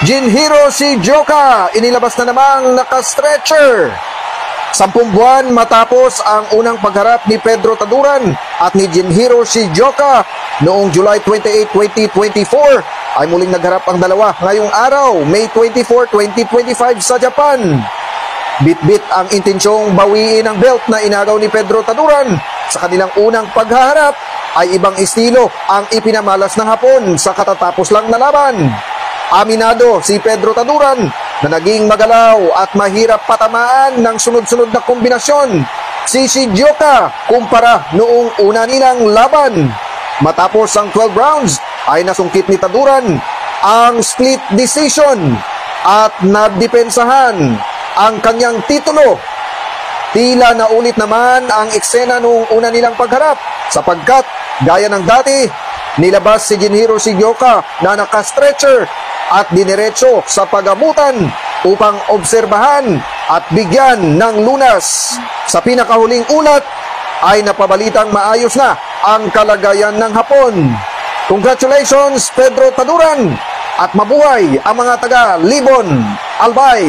Jinhiro Shigeoka, inilabas na namang naka-stretcher. 10 buwan matapos ang unang pagharap ni Pedro Taduran at ni Jinhiro Shigeoka noong July 28, 2024 ay muling nagharap ang dalawa ngayong araw, May 24, 2025 sa Japan. Bit-bit ang intensyong bawiin ang belt na inagaw ni Pedro Taduran. Sa kanilang unang paghaharap ay ibang estilo ang ipinamalas ng Hapon sa katatapos lang na laban. Aminado si Pedro Taduran na naging magalaw at mahirap patamaan ng sunod-sunod na kombinasyon si Shigeoka kumpara noong una nilang laban. Matapos ang 12 rounds ay nasungkit ni Taduran ang split decision at nadepensahan ang kanyang titulo. Tila naulit naman ang eksena noong una nilang pagharap sapagkat gaya ng dati, nilabas si Jinhiro Shigeoka na naka-stretcher at diniretso sa pagamutan upang obserbahan at bigyan ng lunas. Sa pinakahuling ulat ay napabalitang maayos na ang kalagayan ng Hapon. Congratulations Pedro Taduran at mabuhay ang mga taga Libon, Albay.